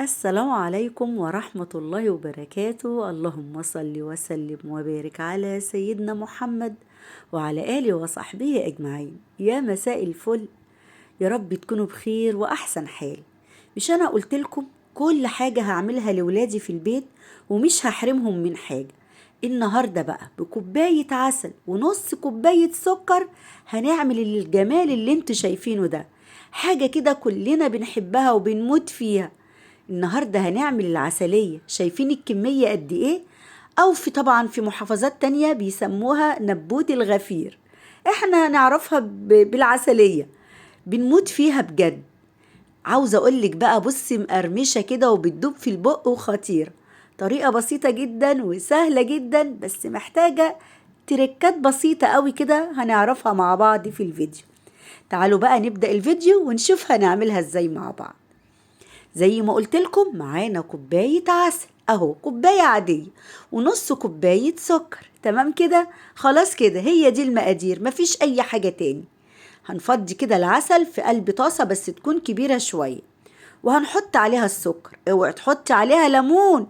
السلام عليكم ورحمة الله وبركاته. اللهم صل وسلم وبارك على سيدنا محمد وعلى آله وصحبه أجمعين. يا مساء الفل، يا رب تكونوا بخير وأحسن حال. مش أنا قلت لكم كل حاجة هعملها لولادي في البيت ومش هحرمهم من حاجة؟ النهاردة بقى بكوباية عسل ونص كوباية سكر هنعمل الجمال اللي انتوا شايفينه ده، حاجة كده كلنا بنحبها وبنموت فيها. النهاردة هنعمل العسلية، شايفين الكمية قد ايه؟ او طبعا في محافظات تانية بيسموها نبوت الغفير، احنا نعرفها بالعسلية، بنموت فيها بجد. عاوزة اقولك بقى بصي مقرمشة كده وبتدوب في البق وخطيرة. طريقة بسيطة جدا وسهلة جدا، بس محتاجة تركات بسيطة قوي كده هنعرفها مع بعض في الفيديو. تعالوا بقى نبدأ الفيديو ونشوف هنعملها ازاي مع بعض. زي ما قلت لكم معانا كوباية عسل اهو، كوباية عادية ونص كوباية سكر، تمام كده؟ خلاص كده هي دي المقادير، مفيش اي حاجة تاني. هنفضي كده العسل في قلب طاسة بس تكون كبيرة شوية، وهنحط عليها السكر. اوعي تحطي عليها ليمون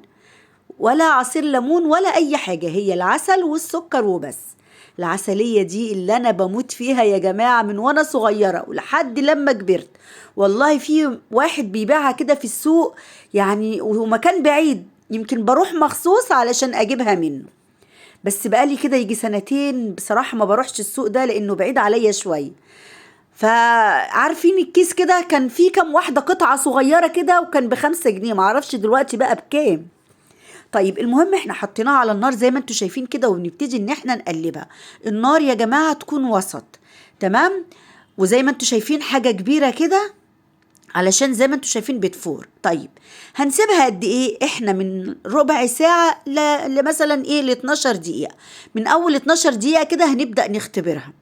ولا عصير ليمون ولا اي حاجة، هي العسل والسكر وبس. العسلية دي اللي انا بموت فيها يا جماعة من وانا صغيرة ولحد لما كبرت. والله في واحد بيبيعها كده في السوق يعني، ومكان بعيد يمكن بروح مخصوص علشان اجيبها منه، بس بقالي كده يجي سنتين بصراحة ما بروحش السوق ده لانه بعيد عليا شوية. فعارفين الكيس كده كان فيه كام واحدة قطعة صغيرة كده، وكان ب5 جنيه، معرفش دلوقتي بقى بكام. طيب المهم احنا حطيناها على النار زي ما انتوا شايفين كده، ونبتدي ان احنا نقلبها. النار يا جماعة تكون وسط، تمام؟ وزي ما انتوا شايفين حاجة كبيرة كده علشان زي ما انتوا شايفين بتفور. طيب هنسيبها قد ايه؟ احنا من ربع ساعة لمثلا ايه ل 12 دقيقة. من اول 12 دقيقة كده هنبدأ نختبرها.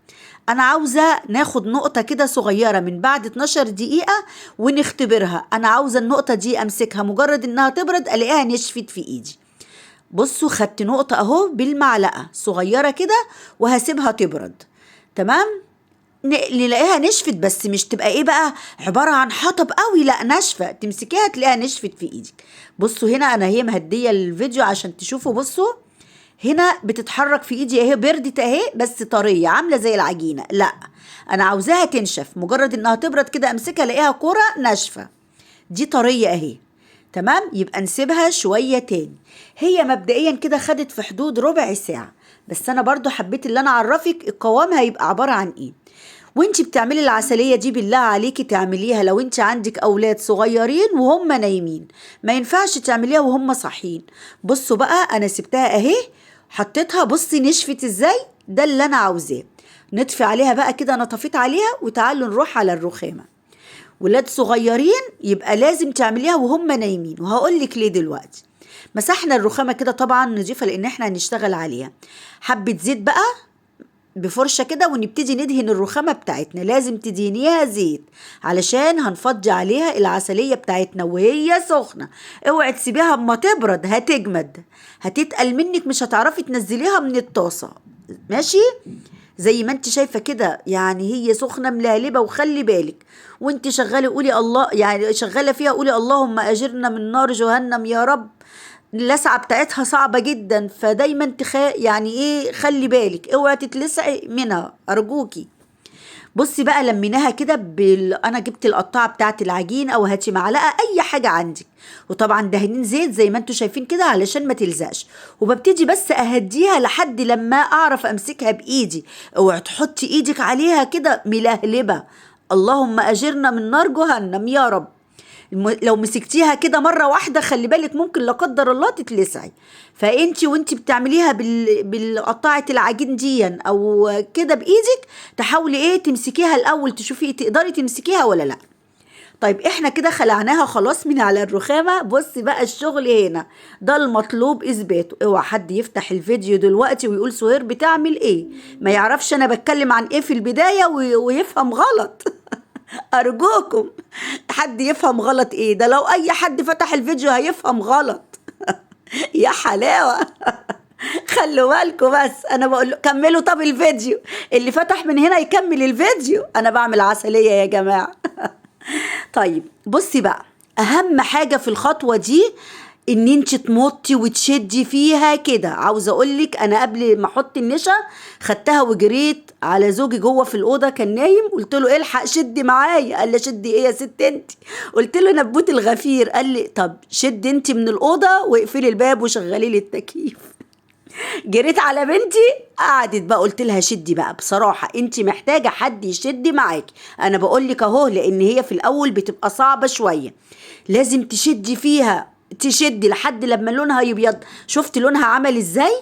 انا عاوزة ناخد نقطة كده صغيرة من بعد 12 دقيقة ونختبرها. انا عاوزة النقطة دي امسكها مجرد انها تبرد الاقيها نشفت في ايدي. بصوا خدت نقطة اهو بالمعلقة صغيرة كده وهسيبها تبرد، تمام؟ نلاقيها نشفت، بس مش تبقى ايه بقى عبارة عن حطب قوي، لا ناشفة، تمسكيها تلاقيها نشفت في ايدك. بصوا هنا انا هي مهدية الفيديو عشان تشوفوا. بصوا هنا بتتحرك في ايدي اهي، بردت اهي بس طرية عاملة زي العجينة. لا انا عاوزاها تنشف، مجرد انها تبرد كده امسكها الاقيها كرة ناشفة، دي طرية اهي، تمام؟ يبقى نسيبها شوية تاني. هي مبدئيا كده خدت في حدود ربع ساعة، بس انا برضو حبيت اللي انا اعرفك القوام هيبقى عبارة عن ايه. وانتي بتعملي العسلية دي بالله عليكي تعمليها لو انتي عندك اولاد صغيرين وهم نايمين، ما ينفعش تعمليها وهم صاحيين. بصوا بقى انا سبتها اهي، حطيتها، بصي نشفت ازاي، ده اللي انا عاوزاه. نطفي عليها بقى كده، انا طفيت عليها، وتعالوا نروح على الرخامة. ولاد صغيرين يبقى لازم تعمليها وهم نايمين، وهقولك ليه دلوقتي. مسحنا الرخامة كده طبعا نضيفها لان احنا هنشتغل عليها. حبة زيت بقى بفرشة كده ونبتدي ندهن الرخامة بتاعتنا، لازم تدهنيها زيت علشان هنفضي عليها العسلية بتاعتنا وهي سخنة. اوعي تسيبيها اما تبرد هتجمد، هتتقل منك، مش هتعرفي تنزليها من الطاسة، ماشي؟ زي ما انت شايفة كده يعني هي سخنة ملهلبة، وخلي بالك وانت شغالة قولي الله، يعني شغالة فيها قولي اللهم اجرنا من نار جهنم يا رب. اللسعة بتاعتها صعبة جدا، فدايما يعني ايه، خلي بالك اوعي تتلسعي منها ارجوكي. بصي بقى لميناها كده انا جبت القطاعة بتاعت العجين، او هاتي معلقة اي حاجة عندك، وطبعا دهنين زيت زي ما انتوا شايفين كده علشان ما تلزقش. وببتدي بس اهديها لحد لما اعرف امسكها بايدي. اوعي تحطي ايدك عليها كده ملهلبة، اللهم اجرنا من نار جهنم يا رب. لو مسكتيها كده مرة واحدة خلي بالك ممكن لا قدر الله تتلسعي. فانتي وانتي بتعمليها بالقطاعة العجين دي او كده بايدك، تحاولي ايه تمسكيها الاول تشوفي تقدري تمسكيها ولا لا. طيب احنا كده خلعناها خلاص من على الرخامة. بصي بقى الشغل هنا ده المطلوب اثباته. اوعى حد يفتح الفيديو دلوقتي ويقول سهير بتعمل ايه، ما يعرفش انا بتكلم عن ايه في البداية ويفهم غلط. أرجوكم حد يفهم غلط إيه ده؟ لو أي حد فتح الفيديو هيفهم غلط. يا حلاوة. خلوا بالكم بس، أنا بقول كملوا. طب الفيديو اللي فتح من هنا يكمل الفيديو، أنا بعمل عسلية يا جماعة. طيب بصي بقى اهم حاجة في الخطوة دي ان انت تمطي وتشدي فيها كده. عاوزه اقولك انا قبل ما احط النشا خدتها وجريت على زوجي جوه في الاوضه كان نايم، قلت له الحق شدي معايا. قال لي شدي ايه يا ست انت؟ قلت له نبوت الغفير. قال لي طب شدي انت من الاوضه واقفلي الباب وشغلي لي التكييف. جريت على بنتي قعدت بقى، قلت لها شدي بقى، بصراحه انت محتاجه حد يشد معاكي. انا بقول لك اهو، لان هي في الاول بتبقى صعبه شويه، لازم تشدي فيها، تشدي لحد لما لونها يبيض. شفت لونها عمل ازاي؟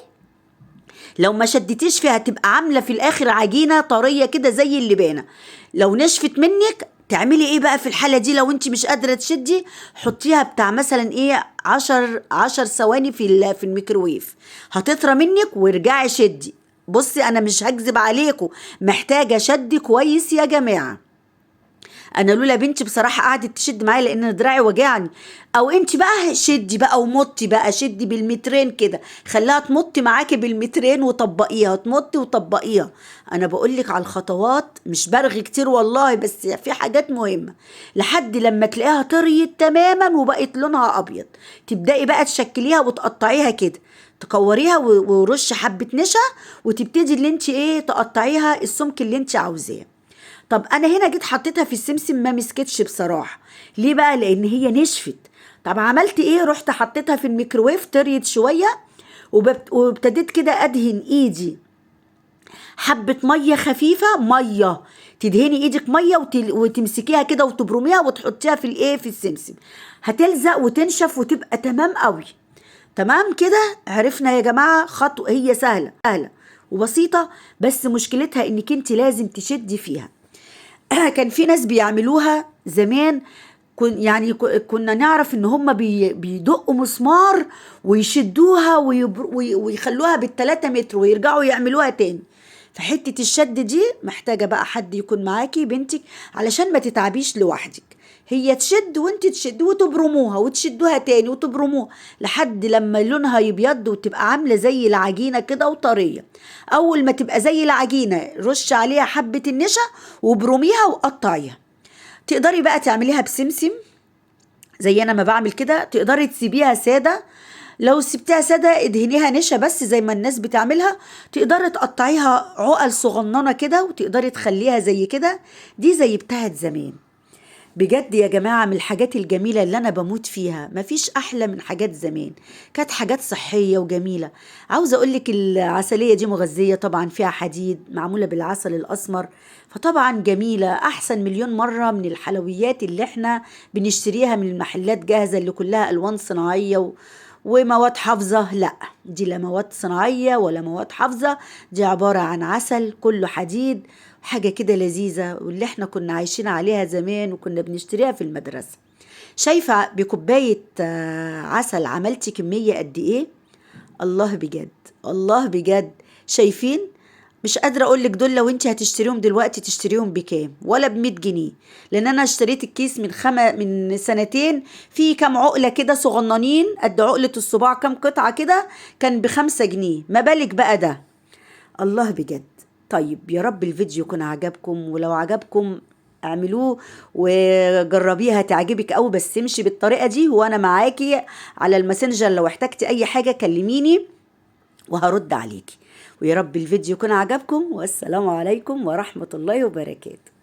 لو ما شدتيش فيها تبقى عامله في الاخر عجينه طريه كده زي اللبانه. لو نشفت منك تعملي ايه بقى في الحاله دي؟ لو انت مش قادره تشدي حطيها بتاع مثلا ايه 10 ثواني في الميكروويف، هتطرى منك وارجعي شدي. بصي انا مش هكذب عليكم، محتاجه شد كويس يا جماعه. انا لولا بنتي بصراحه قعدت تشد معايا لان دراعي وجعني. او انت بقى شدي بقى ومطي بقى، شدي بالمترين كده، خليها تمطي معاكي بالمترين وطبقيها، تمطي وطبقيها. انا بقولك على الخطوات، مش برغي كتير والله، بس في حاجات مهمه. لحد لما تلاقيها طريت تماما وبقت لونها ابيض، تبداي بقى تشكليها وتقطعيها كده، تكوريها ورش حبه نشا، وتبتدي اللي انت ايه تقطعيها السمك اللي انت عاوزاه. طب انا هنا جيت حطيتها في السمسم ما مسكتش بصراحه. ليه بقى؟ لان هي نشفت. طب عملت ايه؟ رحت حطيتها في الميكروويف طريت شويه، وابتديت كده ادهن ايدي حبه ميه خفيفه، ميه تدهني ايدك ميه وتمسكيها كده وتبرميها وتحطيها في الايه في السمسم، هتلزق وتنشف وتبقى تمام قوي. تمام كده. عرفنا يا جماعه خطوه هي سهله وبسيطه، بس مشكلتها انك انت لازم تشدي فيها. كان في ناس بيعملوها زمان، يعني كنا نعرف ان هم بيدقوا مسمار ويشدوها ويخلوها بالتلاتة متر ويرجعوا يعملوها تاني. فحتة الشد دي محتاجة بقى حد يكون معاكي بنتك علشان ما تتعبيش لوحدك. هي تشد وانت تشد وتبرموها وتشدوها تاني وتبرموها لحد لما لونها يبيض وتبقى عاملة زي العجينة كده وطرية. اول ما تبقى زي العجينة رش عليها حبة النشا وبرميها وقطعيها. تقدري بقى تعمليها بسمسم زي انا ما بعمل كده، تقدري تسيبيها سادة. لو سبتها سادة ادهنيها نشا بس زي ما الناس بتعملها. تقدري تقطعيها عقل صغننة كده وتقدري تخليها زي كده، دي زي بتاعت زمان. بجد يا جماعة من الحاجات الجميلة اللي أنا بموت فيها، مفيش أحلى من حاجات زمان، كانت حاجات صحية وجميلة. عاوزة أقولك العسلية دي مغذية طبعا، فيها حديد، معمولة بالعسل الأسمر، فطبعا جميلة أحسن مليون مرة من الحلويات اللي احنا بنشتريها من المحلات جاهزة اللي كلها ألوان صناعية ومواد حافظة. لا، دي لا مواد صناعية ولا مواد حافظة، دي عبارة عن عسل كله حديد، حاجة كده لذيذة، واللي احنا كنا عايشين عليها زمان وكنا بنشتريها في المدرسة. شايفة بكوباية عسل عملتي كمية قد ايه؟ الله بجد، الله بجد. شايفين؟ مش قادرة اقولك دول لو انت هتشتريهم دلوقتي تشتريهم بكام؟ ولا ب100 جنيه. لان انا اشتريت الكيس من سنتين، في كام عقلة كده صغننين قد عقلة الصباع، كام قطعة كده، كان ب5 جنيه، ما بالك بقى ده. الله بجد. طيب يا رب الفيديو يكون عجبكم، ولو عجبكم اعملوه وجربيها تعجبك قوي، بس امشي بالطريقة دي وانا معاكي على الماسنجر، لو احتجتي اي حاجة كلميني وهرد عليكي. ويا رب الفيديو يكون عجبكم، والسلام عليكم ورحمة الله وبركاته.